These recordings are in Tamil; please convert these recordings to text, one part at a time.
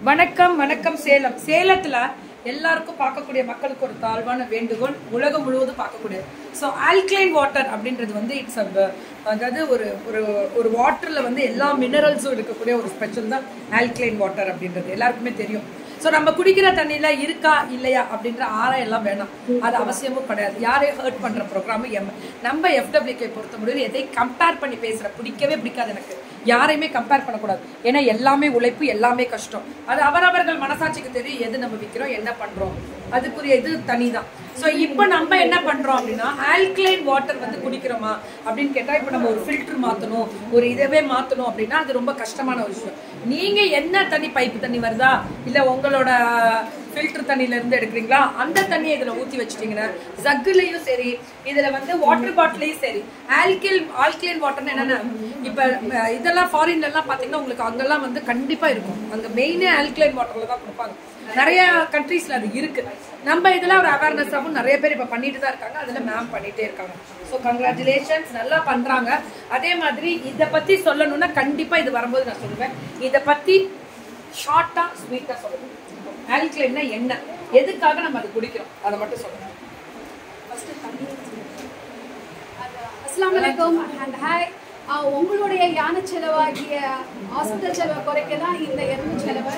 வணக்கம் வணக்கம் சேலம். சேலத்துல எல்லாருக்கும் பார்க்கக்கூடிய மக்களுக்கு ஒரு தாழ்வான வேண்டுகோள், உலகம் முழுவதும் பார்க்கக்கூடிய ஸோ ஆல்கலைன் வாட்டர் அப்படின்றது வந்து இட்ஸ் அதாவது ஒரு ஒரு ஒரு வாட்டர்ல வந்து எல்லா மினரல்ஸும் இருக்கக்கூடிய ஒரு ஸ்பெஷல் தான் ஆல்கலைன் வாட்டர் அப்படின்றது எல்லாருக்குமே தெரியும். ஸோ நம்ம குடிக்கிற தண்ணியில இருக்கா இல்லையா அப்படின்ற ஆராயெல்லாம் வேணாம், அது அவசியமும் கிடையாது. யாரையும் ஹர்ட் பண்ற ப்ரோக்ராமும் நம்ம FWK பொறுத்த முடியும் எதை கம்பேர் பண்ணி பேசுற பிடிக்கவே பிடிக்காது எனக்கு. யாரையுமே கம்பேர் பண்ணக்கூடாது, ஏன்னா எல்லாமே உழைப்பு, எல்லாமே கஷ்டம். அது அவரவர்கள் மனசாட்சிக்கு தெரியும் எது நம்ம விற்கிறோம், என்ன பண்றோம், அதுக்குரிய இது தனிதான். ஸோ இப்போ நம்ம என்ன பண்றோம் அப்படின்னா ஆல்கலைன் வாட்டர் வந்து குடிக்கிறோமா அப்படின்னு கேட்டா, இப்போ நம்ம ஒரு ஃபில்டர் மாற்றணும், ஒரு இதவே மாற்றணும் அப்படின்னா அது ரொம்ப கஷ்டமான ஒரு விஷயம். நீங்க என்ன தண்ணி, பைப்பு தண்ணி வருதா இல்லை உங்களோட ஃபில்டர் தண்ணியில இருந்து எடுக்கிறீங்களா, அந்த தண்ணியை இதில் ஊற்றி வச்சுட்டீங்கன்னா ஜக்குலையும் சரி, இதில் வந்து வாட்டர் பாட்டிலையும் சரி ஆல்கலைன் வாட்டர்னு என்னென்ன இப்போ இதெல்லாம் ஃபாரின்லாம் பார்த்தீங்கன்னா உங்களுக்கு அங்கெல்லாம் வந்து கண்டிப்பாக இருக்கும். அங்கே மெயினே ஆல்கலைன் வாட்டரில் தான் கொடுப்பாங்க. நிறைய கண்ட்ரீஸ்ல அது இருக்கு. நம்ம இதெல்லாம் ஒரு அவேர்னஸாகவும் நிறைய பேர் இப்போ பண்ணிட்டு தான் இருக்காங்க, அதில் மேம் பண்ணிட்டே இருக்காங்க. ஸோ கங்க்ராச்சுலேஷன்ஸ், நல்லா பண்றாங்க. அதே மாதிரி இதை பத்தி சொல்லணும்னா கண்டிப்பா இது வரும்போது நான் சொல்லுவேன், இதை பத்தி ஷார்ட்டா ஸ்வீட்டா சொல்லணும். ஆல்கலைன்னா என்ன, எதுக்காக நம்ம அதை குடிக்கிறோம், அதை மட்டும் சொல்லுங்க. அஸ்ஸலாமு அலைக்கும் அண்ட் ஹாய். உங்களுடைய யான செலவாகிய ஹாஸ்பிட்டல் செலவை குறைக்க தான் இந்த எறும்பு செலவு.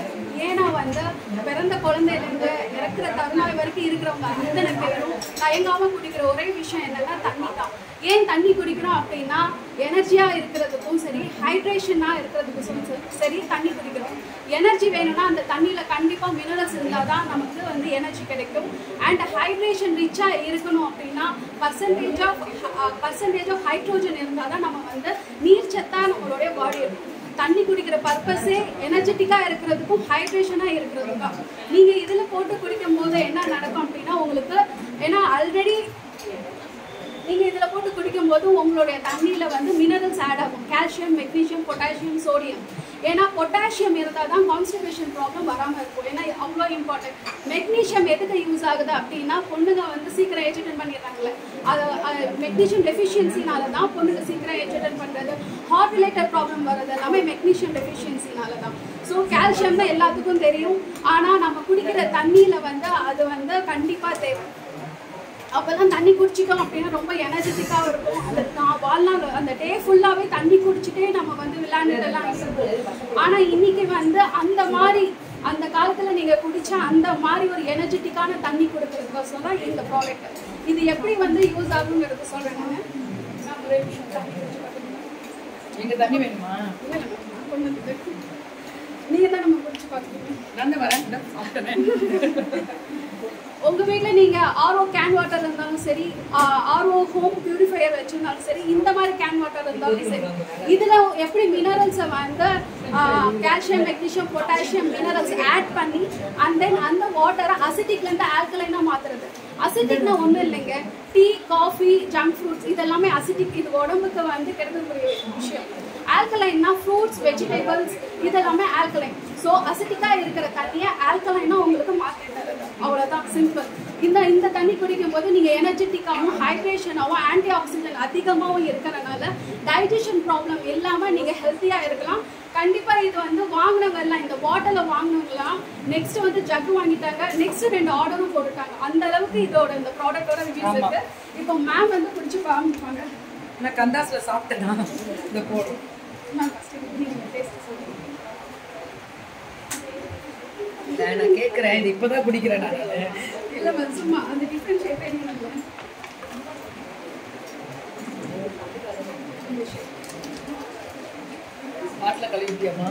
ஏன்னா வந்து பிறந்த குழந்தையிலேருந்து இறக்குற தருணம் வரைக்கும் இருக்கிறவங்க அத்தனை பேரும் தயங்காமல் குடிக்கிற ஒரே விஷயம் என்னன்னா தண்ணி தான். ஏன் தண்ணி குடிக்கிறோம் அப்படின்னா எனர்ஜியாக இருக்கிறதுக்கும் சரி, ஹைட்ரேஷனாக இருக்கிறதுக்கும் சரி தண்ணி குடிக்கிறோம். எனர்ஜி வேணும்னா அந்த தண்ணியில் கண்டிப்பாக மினரல்ஸ் இருந்தால் தான் நமக்கு வந்து எனர்ஜி கிடைக்கும். அண்ட் ஹைட்ரேஷன் ரிச்சாக இருக்கணும் அப்படின்னா பர்சன்டேஜ் ஆஃப் ஹைட்ரோஜன் இருந்தால் தான் நம்ம வந்து நீர் சத்தாக நம்மளுடைய பாடி இருக்கும். தண்ணி குடிக்கிற பர்பஸே எனர்ஜெட்டிக்காக இருக்கிறதுக்கும் ஹைட்ரேஷனாக இருக்கிறதுக்கும். நீங்கள் இதில் போட்டு குடிக்கும் போது என்ன நடக்கும் அப்படின்னா உங்களுக்கு, ஏன்னா ஆல்ரெடி நீங்கள் இதில் போட்டு குடிக்கும் போது உங்களுடைய தண்ணியில் வந்து மினரல்ஸ் ஆட் ஆகும், கால்சியம், மெக்னீஷியம், பொட்டாசியம், சோடியம். ஏன்னா பொட்டாசியம் இருந்தால் தான் கான்ஸ்டிபேஷன் ப்ராப்ளம் வராமல் இருக்கும். ஏன்னா அவ்வளோ இம்பார்ட்டன்ட். மெக்னீஷியம் எதுக்கு யூஸ் ஆகுது அப்படின்னா பொண்ணுங்க வந்து சீக்கிரம் ஏஜ் அட்டன் பண்ணிடுறாங்களே, அது மெக்னீஷியம் டெஃபிஷியன்சினால தான் பொண்ணுங்க சீக்கிரம் ஏஜ் அட்டன் பண்ணுறது, ஹார்ட் ரிலேட்டட் ப்ராப்ளம் வர்றது எல்லாமே மெக்னீஷியம் டெஃபிஷியன்சினால தான். ஸோ கால்சியம் தான் எல்லாத்துக்கும் தெரியும், ஆனால் நம்ம குடிக்கிற தண்ணியில் வந்து அது வந்து கண்டிப்பாக தேவை. அப்போல்லாம் தண்ணி குடிச்சிட்டோம் அப்படின்னா ரொம்ப எனர்ஜெட்டிக்காக இருக்கும். அந்த வாழ்நாள் அந்த டே ஃபுல்லாகவே தண்ணி குடிச்சிட்டே நம்ம வந்து விளையாண்டுலாம் இருக்கும். ஆனால் இன்னைக்கு வந்து அந்த மாதிரி அந்த காலத்தில் நீங்கள் குடிச்ச அந்த மாதிரி ஒரு எனர்ஜெட்டிக்கான தண்ணி கொடுக்கறதுக்கோசம் தான் இந்த ப்ராடக்ட். இது எப்படி வந்து யூஸ் ஆகுங்கிறது சொல்கிறேன். நான் ஒரே விஷயம் தண்ணி குடிச்சு பார்த்துக்கணும். எங்க தண்ணி வேணுமா? இல்லை நான் கொண்டு வந்து நீங்கள் தான் நம்ம குடிச்சு பார்த்துக்கணும். நான் வரேன். உங்கள் வீட்டில் நீங்கள் ஆர்ஓ கேன் வாட்டர் இருந்தாலும் சரி, ஆர்ஓ ஹோம் பியூரிஃபையர் வச்சுருந்தாலும் சரி, இந்த மாதிரி கேன் வாட்டர் இருந்தாலும் சரி, இதில் எப்படி மினரல்ஸை வந்து calcium, magnesium, potassium minerals add பண்ணி அண்ட் தென் அந்த வாட்டரை அசிட்டிக்லேருந்து ஆல்கலைனாக மாற்றுறது. அசிட்டிக்னா ஒன்றும் இல்லைங்க, டீ, காஃபி, ஜங்க் ஃப்ரூட்ஸ் இதெல்லாமே அசிட்டிக். இது உடம்புக்கு வந்து கெடுக்கக்கூடிய விஷயம். ஆல்கலைன்னா ஃப்ரூட்ஸ், வெஜிடபிள்ஸ் இதெல்லாமே ஆல்கலைன். ஸோ அசிட்டிக்காக இருக்கிற தண்ணியை ஆல்கலைனாக உங்களுக்கு மாற்றி தருது, அவ்வளோதான், சிம்பிள். இந்த தண்ணி குடிக்கும் போது நீங்கள் எனர்ஜெட்டிக்காகவும் ஹைட்ரேஷனாகவும் ஆன்டி ஆக்சிடென்ட் அதிகமாகவும் இருக்கிறனால டைஜஷன் ப்ராப்ளம் இல்லாமல் நீங்கள் ஹெல்த்தியாக இருக்கலாம். கண்டிப்பாக இது வந்து வாங்கினவங்கலாம், இந்த பாட்டிலை வாங்கினவங்களாம் நெக்ஸ்ட் வந்து ஜக்கு வாங்கிட்டாங்க, நெக்ஸ்ட் 2 ஆர்டரும் போட்டுட்டாங்க. அந்த அளவுக்கு இதோட இந்த ப்ராடக்டோட ரிவ்யூஸ் இருக்கு. இப்போ மேம் வந்து குடிச்சு காமிப்பாங்க. நான் கந்தாஸ்ல சாப்பிட்டேன்னா இந்த போடும். நான் டேஸ்ட் சொல்லுங்கள். நான் கேட்குறேன், இது இப்போதான் குடிக்கிறேன் நான். இல்லை மேம், சும்மா அந்த டிஃப்ரெண்ட் ஷேப் என்ன பாட்டில் கழுவிட்டியாமா?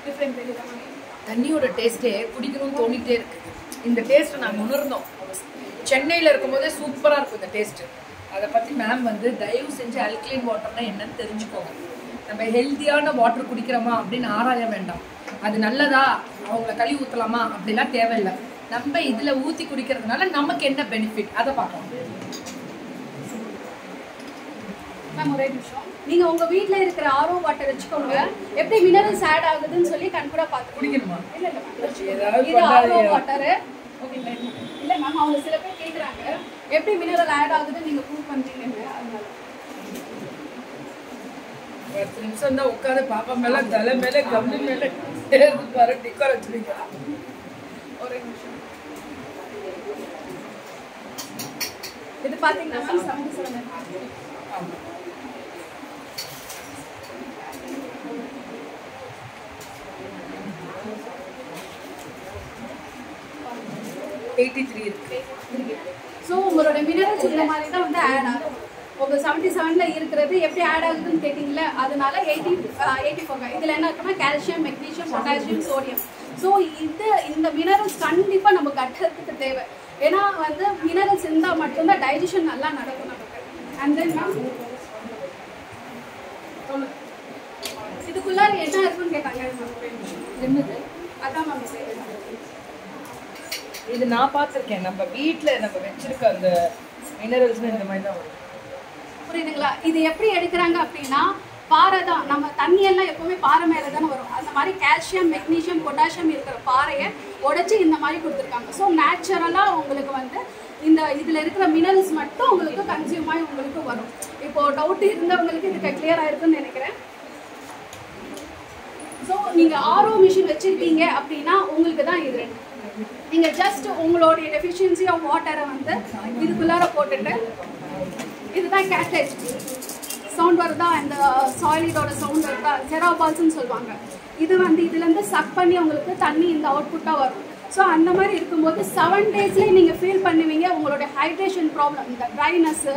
டிஃப்ரெண்ட் தெரியுதா? தண்ணியோட டேஸ்ட்டே குடிக்கணும்னு தோணிட்டே இருக்கு. இந்த டேஸ்ட்டை நாங்கள் உணர்ந்தோம் சென்னையில் இருக்கும்போதே, சூப்பராக இருக்கும் இந்த டேஸ்ட்டு. அதை பற்றி மேம் வந்து தயவு செஞ்சு ஆல்கலைன் வாட்டர்னா என்னன்னு தெரிஞ்சுக்கோங்க. நம்ம ஹெல்த்தியான வாட்டர் குடிக்கிறோமா அப்படின்னு ஆராய வேண்டாம். அது நல்லதா, அவங்கள கழுவி ஊற்றலாமா அப்படிலாம் தேவையில்லை. நம்ம இதில் ஊற்றி குடிக்கிறதுனால நமக்கு என்ன பெனிஃபிட் அதை பார்க்கலாம். மேம் ஒரே நிமிஷம், நீங்கள் உங்கள் வீட்டில் இருக்கிற ஆர்ஓ வாட்டர் வச்சுக்கோங்க, எப்படி மினரல்ஸ் ஆட் ஆகுதுன்னு சொல்லி கண்கூட பார்த்து குடிக்கணுமா? இல்லை இல்லை, இது ஆர்ஓ வாட்டரு. ஓகே இல்லை மேம், அவங்க சில பேர் கேட்குறாங்க எப்படி மினரல் ஆட் ஆகுதுன்னு நீங்கள் ப்ரூவ் பண்ணுறீங்கன்னு. ஃப்ரெண்ட்ஸ் வந்தா உட்காந்து பாப்பா மேல தலை மேல கம்பி மேல ஏறி பாரு டிக்கர் வச்சிருக்கா. ஒரு நிமிஷம். இது பாத்தீங்கன்னா 77. ஆமா 83 இருக்கு. ஸோ உங்களோட மினரல்ஸ் இந்த மாதிரி தான் வந்து ஆட் ஆகும். உங்க 77ல இருக்கிறது எப்படி ஆட் ஆகுதுன்னு கேட்டிங்களா, அதனால 84. இதில் என்ன இருக்குன்னா calcium, magnesium, potassium, sodium. So இந்த மினரல்ஸ் கண்டிப்பாக நம்ம கட் ஹெல்த்துக்கு தேவை. ஏன்னா வந்து மினரல்ஸ் இருந்தால் மட்டும்தான் டைஜஷன் நல்லா நடக்கும் நமக்கு. அண்ட் தென் மேம் இதுக்குள்ளார என்ன இருக்குன்னு கேட்டாங்க. என்னது அதான் மேம் செய்யுது. இது நான் பார்த்துருக்கேன். நம்ம வீட்டில் நம்ம வச்சிருக்க அந்த மினரல்ஸ்னு இந்த மாதிரி தான் வரும். புரியுதுங்களா? இது எப்படி எடுக்கிறாங்க அப்படின்னா பாறை தான். நம்ம தண்ணியெல்லாம் எப்பவுமே பாறை மேலே தானே வரும். அந்த மாதிரி கால்சியம், மெக்னீஷியம், பொட்டாசியம் இருக்கிற பாறையை உடைச்சி இந்த மாதிரி கொடுத்துருக்காங்க. ஸோ நேச்சுரலாக உங்களுக்கு வந்து இதில் இருக்கிற மினரல்ஸ் மட்டும் உங்களுக்கு கன்சியூம் ஆகி உங்களுக்கு வரும். இப்போது டவுட் இருந்தவங்களுக்கு இது கிளியர் ஆயிருக்குன்னு நினைக்கிறேன். ஸோ நீங்கள் ஆர்ஓ மிஷின் வச்சுருக்கீங்க அப்படின்னா உங்களுக்கு தான் இது. நீங்கள் ஜஸ்ட் உங்களுடைய டெஃபிஷியன்சி ஆஃப் வாட்டரை வந்து இதுக்குள்ளார போட்டுட்டு இதுதான் கேட்டேஜ் சவுண்ட் வருதா, இந்த சாலிடோட சவுண்ட் வருதா, செராபால்ஸ்ன்னு சொல்லுவாங்க. இது வந்து இதுலேருந்து சக் பண்ணி உங்களுக்கு தண்ணி இந்த அவுட்புட்டாக வரும். ஸோ அந்த மாதிரி இருக்கும்போது 7 டேஸ்லேயே நீங்கள் ஃபீல் பண்ணுவீங்க உங்களோட ஹைட்ரேஷன் ப்ராப்ளம், இந்த ட்ரைனஸ்ஸு,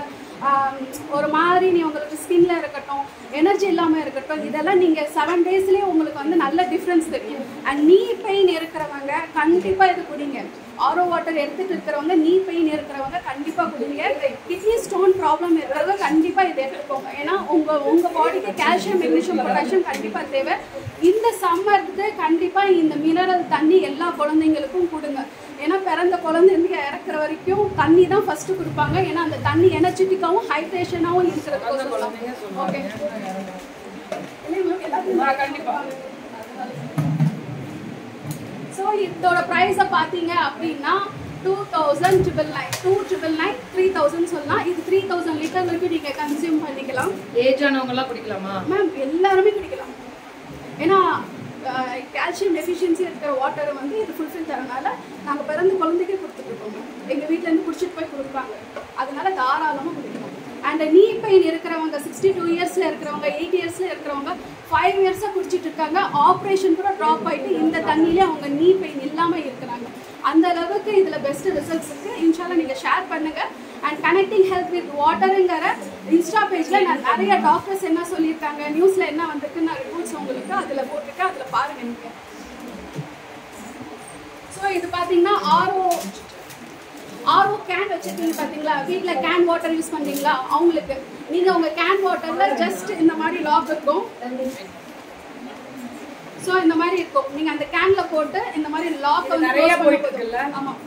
ஒரு மாதிரி உங்களுக்கு ஸ்கின்ல இருக்கட்டும், எனர்ஜி இல்லாமல் இருக்கட்டும், இதெல்லாம் நீங்கள் 7 டேஸ்லேயே உங்களுக்கு வந்து நல்ல டிஃப்ரென்ஸ் தெரியும். அண்ட் நீ பெயின் இருக்கிறவங்க கண்டிப்பாக இது குடிங்க. ஆரோ வாட்டர் எடுத்துகிட்டு இருக்கிறவங்க, நீ பெயின் இருக்கிறவங்க கண்டிப்பாக குடிங்க. கிட்னி ஸ்டோன் ப்ராப்ளம் இருக்கிறவங்க கண்டிப்பாக இதை எடுத்துக்கோங்க. ஏன்னா உங்கள் பாடிக்கு கால்சியம், மெக்னீஷியம், பொட்டாசியம் கண்டிப்பாக தேவை. இந்த சம்மருக்கு கண்டிப்பாக இந்த மினரல் தண்ணி எல்லா குழந்தைங்களுக்கும் கொடுங்க. ஏன்னா பிறந்த குழந்தைங்க இறக்குற வரைக்கும் தண்ணி தான் ஃபர்ஸ்ட் கொடுப்பாங்க. ஏன்னா அந்த தண்ணி எனர்ஜெட்டிக்காகவும் ஹைட்ரேஷனாகவும் இருக்கிறது. ஓகே கண்டிப்பாக. ஸோ இதோட ப்ரைஸை பார்த்தீங்க அப்படின்னா 2,999, 3,000 சொல்லலாம். இது 3,000 லிட்டர் வரைக்கும் நீங்கள் கன்சியூம் பண்ணிக்கலாம். ஏஜ் ஆனவங்கலாம் குடிக்கலாமா மேம்? எல்லாருமே குடிக்கலாம். ஏன்னா கால்சியம் டெஃபிஷியன்சி இருக்கிற வாட்டரை வந்து இது ஃபுல்ஃபில் தரனால நாங்கள் பிறந்த குழந்தைக்கே கொடுத்துட்ருக்கோம். எங்கள் வீட்டிலேருந்து குடிச்சிட்டு போய் கொடுப்பாங்க. அதனால தாராளமாக குடிக்கலாம். அண்ட் நீ பெயின் இருக்கிறவங்க, 62 இயர்ஸில் இருக்கிறவங்க, 8 இயர்ஸில் இருக்கிறவங்க 5 இயர்ஸாக குடிச்சிட்டு இருக்காங்க. ஆப்ரேஷன் கூட ட்ராப் ஆகிட்டு இந்த தண்ணியிலே அவங்க நீ பெயின் இல்லாமல் இருக்கிறாங்க. அந்த அளவுக்கு இதில் பெஸ்ட் ரிசல்ட்ஸ் இருக்குது. இன்ஷால்லா நீங்கள் ஷேர் பண்ணுங்கள். அண்ட் கனெக்டிங் ஹெல்த் வித் வாட்டருங்கிற இன்ஸ்டா பேஜில் நான் நிறைய டாக்டர்ஸ் என்ன சொல்லியிருக்காங்க, நியூஸில் என்ன வந்திருக்கு, நான் ரிப்போர்ட்ஸ் உங்களுக்கு அதில் போட்டிருக்கேன். அதில் பாருங்கள் நீங்கள். ஸோ இது பார்த்தீங்கன்னா ஆர்ஓ கேன் வச்சுருக்கீங்க பார்த்தீங்களா, வீட்டில் கேன் வாட்டர் யூஸ் பண்ணுறீங்களா, அவங்களுக்கு நீங்கள் உங்கள் கேன் வாட்டரில் ஜஸ்ட் இந்த மாதிரி லாக் இருக்கும். ஸோ இந்த மாதிரி இருக்கும். நீங்கள் அந்த கேனில் போட்டு இந்த மாதிரி லாக்கை நிறைய போயிட்டு, ஆமாம்,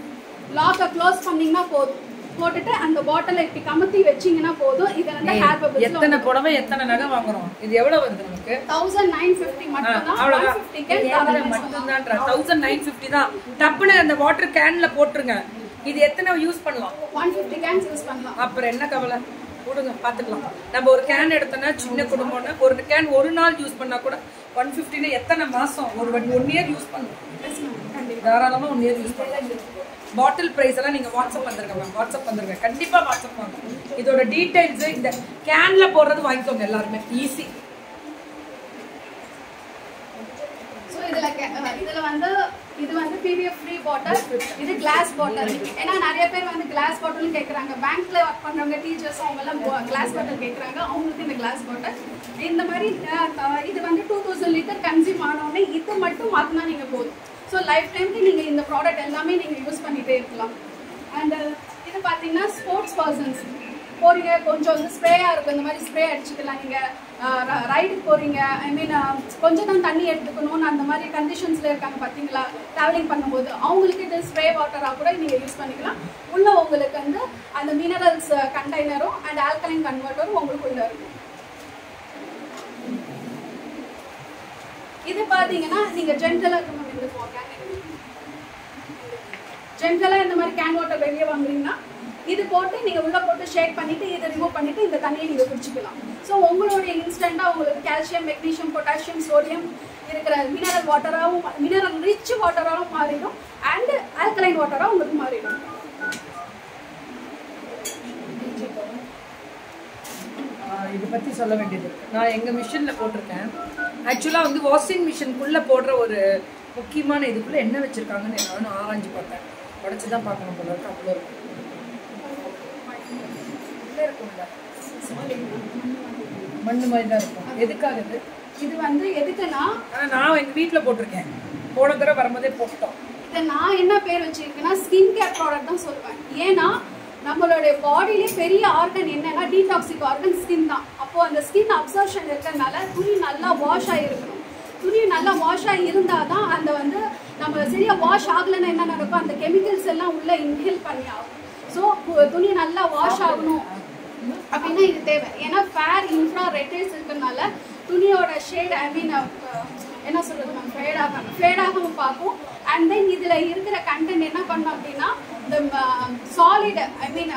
லாக்கை க்ளோஸ் பண்ணிங்கன்னா போதும். போட்டுட்டு அந்த பாட்டிலை இப்படி கமுத்தி வச்சிங்கன்னா போதும். இது வந்து ஹேர் பபிள்ஸ். எத்தனை புடவை எத்தனை நகை வாங்குறோம்? இது எவ்வளவு வருது நமக்கு? 1950 மட்டும் தான். 150 மட்டும் தான். 1950 தான். டப்புன்னு அந்த வாட்டர் கேன்ல போட்டுருங்க. இது எத்தனை யூஸ் பண்ணலாம்? 150 கேன்ஸ் யூஸ் பண்ணலாம். அப்புறம் என்ன கவலை, கொடுங்க பாத்துக்கலாம். நம்ம ஒரு கேன் எடுத்தோம்னா சின்ன குடும்பம்னா ஒரு கேன் ஒரு நாள் யூஸ் பண்ணா கூட 150 எத்தனை மாசம், ஒரு 1 இயர் யூஸ் பண்ணலாம். தாராளமா 1 இயர் யூஸ் பண்ணலாம். பாட்டில் பிரைஸ் எல்லாம் நீங்க வாட்ஸ்அப் வந்துருங்க மேம், வாட்ஸ்அப் வந்துருங்க, கண்டிப்பா வாட்ஸ்அப் வாங்க. இதோட டீடைல்ஸ் இந்த கேன்ல போடுறது வாங்கிக்கோங்க எல்லாருமே, ஈஸி. ஸோ இதுல வந்து இது வந்து PVF ஃப்ரீ பாட்டில், இது கிளாஸ் பாட்டில். ஏன்னா நிறைய பேர் வந்து கிளாஸ் பாட்டிலும் கேட்குறாங்க. பேங்க்ல ஒர்க் பண்ணுறவங்க, டீச்சர்ஸ், அவங்க எல்லாம் கிளாஸ் பாட்டில் கேட்குறாங்க. அவங்களுக்கு இந்த கிளாஸ் பாட்டில் இந்த மாதிரி இது வந்து 2000 லிட்டர் கன்சியூம் ஆனோடனே இது மட்டும் மாற்றினா நீங்கள் போதும். ஸோ லைஃப் டைமுக்கு நீங்கள் இந்த ப்ராடக்ட் எல்லாமே நீங்கள் யூஸ் பண்ணிகிட்டே இருக்கலாம். அண்ட் இது பார்த்தீங்கன்னா ஸ்போர்ட்ஸ் பர்சன்ஸ் போகிறீங்க, கொஞ்சம் வந்து ஸ்ப்ரேயாக இருக்கும், இந்த மாதிரி ஸ்ப்ரே அடிச்சுக்கலாம். நீங்கள் ரைடுக்கு போகிறீங்க, ஐ மீன் கொஞ்சம் தான் தண்ணி எடுத்துக்கணும்னு அந்த மாதிரி கண்டிஷன்ஸில் இருக்காங்க பார்த்தீங்களா, ட்ராவலிங் பண்ணும்போது அவங்களுக்கு இது ஸ்ப்ரே வாட்டராக கூட நீங்கள் யூஸ் பண்ணிக்கலாம். உள்ள உங்களுக்கு வந்து அந்த மினரல்ஸ் கண்டெய்னரும் அண்ட் ஆல்கலைன் கன்வெர்ட்டரும் உங்களுக்கு உள்ள இருக்கும். இது பார்த்தீங்கன்னா நீங்கள் ஜென்ரலாக ஜென்ரலாக இந்த மாதிரி கேன் வாட்டர் வெளியே வாங்குறீங்கன்னா இது போட்டு நீங்கள் உள்ளே போட்டு ஷேக் பண்ணிவிட்டு இதை ரிமூவ் பண்ணிவிட்டு இந்த தண்ணியை நீங்கள் குடிச்சிக்கலாம். ஸோ உங்களுடைய இன்ஸ்டண்ட்டாக உங்களுக்கு கால்சியம், மெக்னீஷியம், பொட்டாசியம், சோடியம் இருக்கிற மினரல் வாட்டராகவும் மினரல் ரிச் வாட்டராகவும் மாறிடும் அண்ட் ஆல்கலைன் வாட்டராக உங்களுக்கு மாறிடும். இதை பற்றி சொல்ல வேண்டியது இருக்குது. நான் எங்கள் மிஷினில் போட்டிருக்கேன். ஆக்சுவலாக வந்து வாஷிங் மிஷினுக்குள்ளே போடுற ஒரு முக்கியமான இதுக்குள்ளே என்ன வச்சுருக்காங்கன்னு நானும் ஆராய்ஞ்சு பார்த்தேன். உடச்சி தான் பார்க்கணும் போல இருக்கு. அவ்வளோ இருக்கும் மண்ணு மாதிரி தான் இருக்கும். எதுக்காக இது வந்து எதுக்குன்னா, ஆனால் நான் எங்கள் வீட்டில் போட்டிருக்கேன். போன தடவை வரும்போதே போட்டோம். இதை நான் என்ன பேர் வச்சிருக்கேன்னா ஸ்கின் கேர் ப்ராடக்ட் தான் சொல்லுவேன். ஏன்னா நம்மளுடைய பாடியிலே பெரிய ஆர்கன் என்னன்னா டீடாக்சிக் ஆர்கன் ஸ்கின் தான். அப்போது அந்த ஸ்கின் அப்சர்ஷன் இருக்கிறதுனால துணி நல்லா வாஷ் ஆகிருக்கணும். துணி நல்லா வாஷ் ஆகி இருந்தால் தான் அந்த வந்து நம்ம சரியாக வாஷ் ஆகலைன்னா என்ன நடக்கும், அந்த கெமிக்கல்ஸ் எல்லாம் உள்ளே இன்ஹேல் பண்ணி ஆகும். ஸோ துணி நல்லா வாஷ் ஆகணும் அப்படின்னா இது தேவை. ஏன்னா ஃபேர் இன்ஃப்ரா ரெட் ரேஸ் இருக்கிறதுனால துணியோட ஷேட் ஐ மீன் என்ன சொல்கிறது நம்ம ஃபேடாகவும் பார்க்கும். அண்ட் தென் இதில் இருக்கிற கண்டென்ட் என்ன பண்ணோம் அப்படின்னா இந்த சாலிட் ஐ மீன்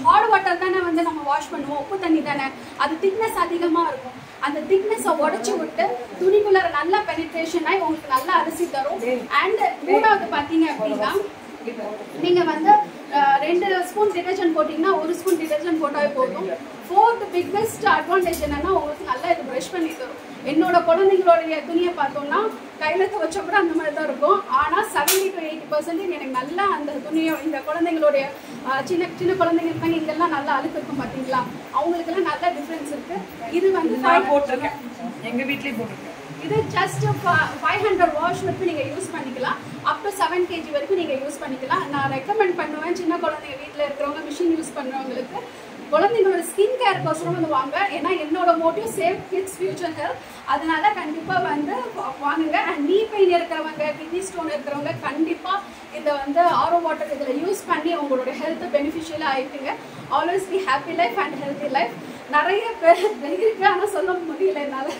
ஹாட் வாட்டர் தானே வந்து நம்ம வாஷ் பண்ணுவோம், உப்பு தண்ணி தானே, அது திக்னஸ் அதிகமாக இருக்கும். அந்த திக்னஸை உடச்சி விட்டு துணிக்குள்ள நல்லா பெனிட்ரேஷன் ஆகி உங்களுக்கு நல்லா அரிசி தரும். அண்ட் மூணாவது பார்த்தீங்க அப்படின்னா நீங்கள் வந்து 2 ஸ்பூன் டிடர்ஜென்ட் போட்டிங்கன்னா 1 ஸ்பூன் டிடர்ஜென்ட் போட்டாவே போதும். 4th பிக்கஸ்ட் அட்வான்டேஜ் என்னன்னா உங்களுக்கு நல்லா இது ப்ரஷ் பண்ணி தரும். என்னோட குழந்தைங்களுடைய துணியை பார்த்தோம்னா கையில் துவச்ச கூட அந்த மாதிரி தான் இருக்கும். ஆனால் 70 to 80% எனக்கு நல்லா அந்த துணியை இந்த குழந்தைங்களுடைய சின்ன சின்ன குழந்தைங்க இருக்காங்க, இங்கெல்லாம் நல்லா அழுக்கு இருக்கும் பார்த்தீங்களா, அவங்களுக்கெல்லாம் நல்ல டிஃப்ரென்ஸ் இருக்குது. இது வந்து நான் போட்டிருக்கேன், எங்கள் வீட்லேயும் போட்டிருக்கேன். இது ஜஸ்ட் 500 வாஷ் வரைக்கும் நீங்கள் யூஸ் பண்ணிக்கலாம். அப் டு 7 kg வரைக்கும் நீங்கள் யூஸ் பண்ணிக்கலாம். நான் ரெக்கமெண்ட் பண்ணுவேன் சின்ன குழந்தைங்க வீட்டில் இருக்கிறவங்க மிஷின் யூஸ் பண்ணுறவங்களுக்கு குழந்தைங்களோட ஸ்கின் கேருக்கோசரம் வந்து வாங்க. ஏன்னா என்னோட motive save kids future health. அதனால கண்டிப்பாக வந்து வாங்குங்க. அண்ட் நீ பெயின் இருக்கிறவங்க, கிட்னி ஸ்டோன் இருக்கிறவங்க கண்டிப்பாக இதை வந்து ஆரோ வாட்டர் இதில் யூஸ் பண்ணி உங்களோட ஹெல்த் பெனிஃபிஷியலாக ஆகிட்டுங்க. Always be happy life and healthy life. நிறைய பேர் இருக்கு, ஆனால் சொல்ல முடியல, என்னால்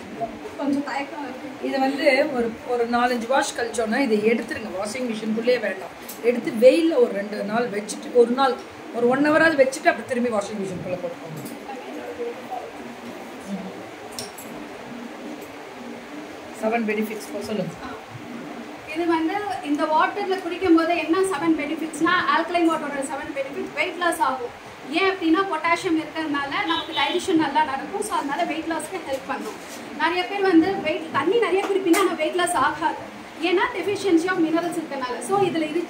கொஞ்சம் தயக்கம் இருக்குது. இது வந்து ஒரு 4-5 வாஷ் கழிச்சோன்னா இதை எடுத்துருங்க, வாஷிங் மிஷினுக்குள்ளேயே வேண்டாம். எடுத்து வெயிலில் ஒரு 2 நாள் வச்சுட்டு, ஒரு நாள் ஒரு 1 ஹவராவது வச்சுட்டு அப்புறம் திரும்பி வாஷிங் மிஷினுக்குள்ளே போட்டுக்கோங்க. 7 பெனிஃபிட்ஸ் சொல்லுங்க. இது வந்து இந்த வாட்டரில் குடிக்கும் போது என்ன 7 பெனிஃபிட்ஸ்னா, ஆல்கலைன் வாட்டரோட 7 பெனிஃபிட் வெயிட் லாஸ் ஆகும். ஏன் அப்படின்னா பொட்டாசியம் இருக்கிறதுனால நமக்கு டைஜஷன் நல்லா நடக்கும். ஸோ அதனால வெயிட் லாஸ்க்கு ஹெல்ப் பண்ணும். நிறைய பேர் வந்து தண்ணி நிறைய குடிப்பீங்கன்னா ஆனால் வெயிட் லாஸ் ஆகாது. ஏன்னா டெஃபிஷியன்சி ஆஃப் மினரல்ஸ் இருக்கிறதுனால. ஸோ இதில் இது